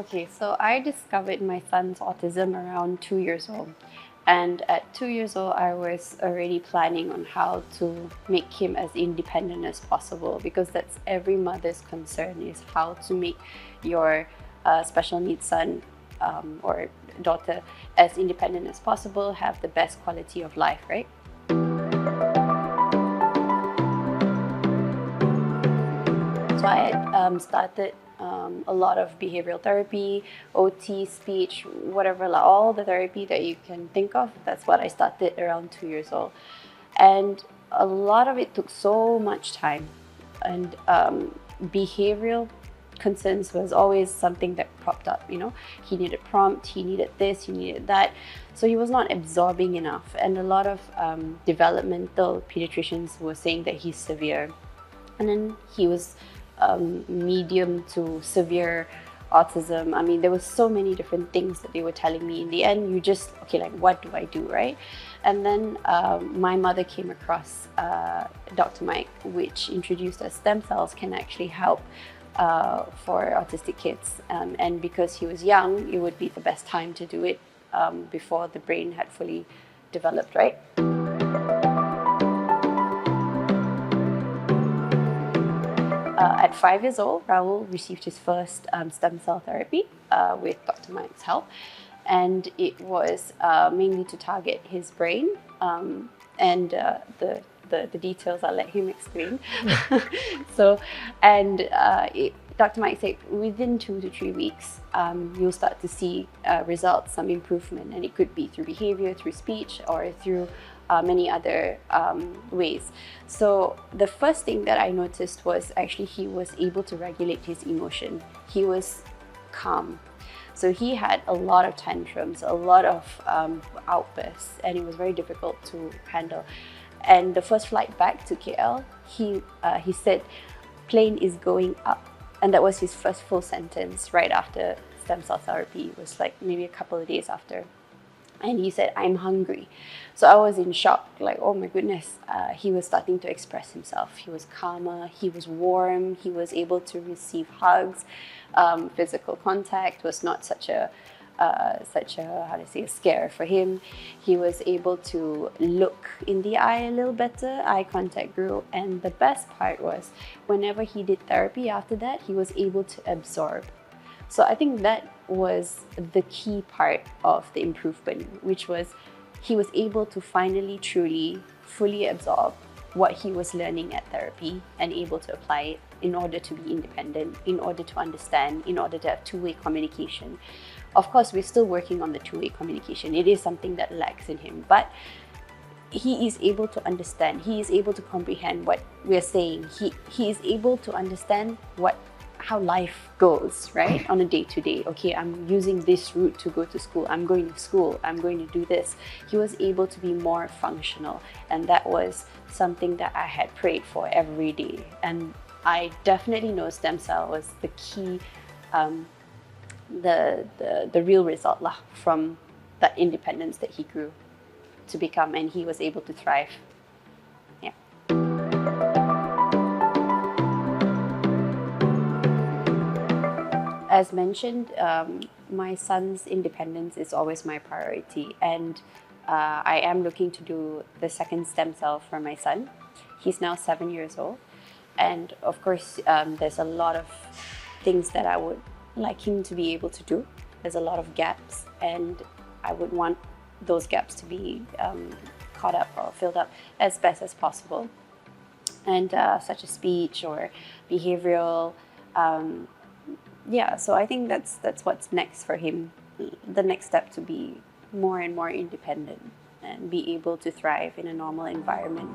Okay, so I discovered my son's autism around 2 years old. And at 2 years old, I was already planning on how to make him as independent as possible, because that's every mother's concern, is how to make your special needs son or daughter as independent as possible, have the best quality of life, right? So I had started a lot of behavioral therapy, OT, speech, whatever, like all the therapy that you can think of. That's what I started around 2 years old. And a lot of it took so much time. And behavioral concerns was always something that cropped up, you know. He needed prompt, he needed this, he needed that. So he was not absorbing enough. And a lot of developmental pediatricians were saying that he's severe. And then he was medium to severe autism. I mean, there were so many different things that they were telling me. In the end, you just, okay, like, what do I do, right? And then my mother came across Dr. Mike, which introduced us stem cells can actually help for autistic kids. And because he was young, it would be the best time to do it before the brain had fully developed, right? At 5 years old, Raul received his first stem cell therapy with Dr. Mike's help. And it was mainly to target his brain. And the details I'll let him explain. So, and Dr. Mike said within 2 to 3 weeks, you'll start to see results, some improvement. And it could be through behavior, through speech, or through many other ways. So the first thing that I noticed was actually he was able to regulate his emotion. He was calm. So he had a lot of tantrums, a lot of outbursts, and it was very difficult to handle. And the first flight back to KL, he said, "Plane is going up." And that was his first full sentence right after stem cell therapy. It was like maybe a couple of days after. And he said, "I'm hungry." So I was in shock, like, oh my goodness. He was starting to express himself. He was calmer, he was warm, he was able to receive hugs. Physical contact was not such a how to say, a scare for him. He was able to look in the eye a little better, eye contact grew. And the best part was, whenever he did therapy after that, he was able to absorb. So I think that was the key part of the improvement, which was he was able to finally, truly, fully absorb what he was learning at therapy and able to apply it in order to be independent, in order to understand, in order to have two-way communication. Of course, we're still working on the two-way communication. It is something that lacks in him, but he is able to understand. He is able to comprehend what we're saying. He is able to understand how life goes, right? On a day-to-day. Okay, I'm using this route to go to school. I'm going to school. I'm going to do this. He was able to be more functional. And that was something that I had prayed for every day. And I definitely know stem cell was the key, the real result from that independence that he grew to become, and he was able to thrive. Yeah. As mentioned, my son's independence is always my priority, and I am looking to do the second stem cell for my son. He's now 7 years old, and of course, there's a lot of things that I would like him to be able to do. There's a lot of gaps, and I would want those gaps to be caught up or filled up as best as possible, and such as speech or behavioral. Yeah, so I think that's what's next for him. The next step to be more and more independent and be able to thrive in a normal environment.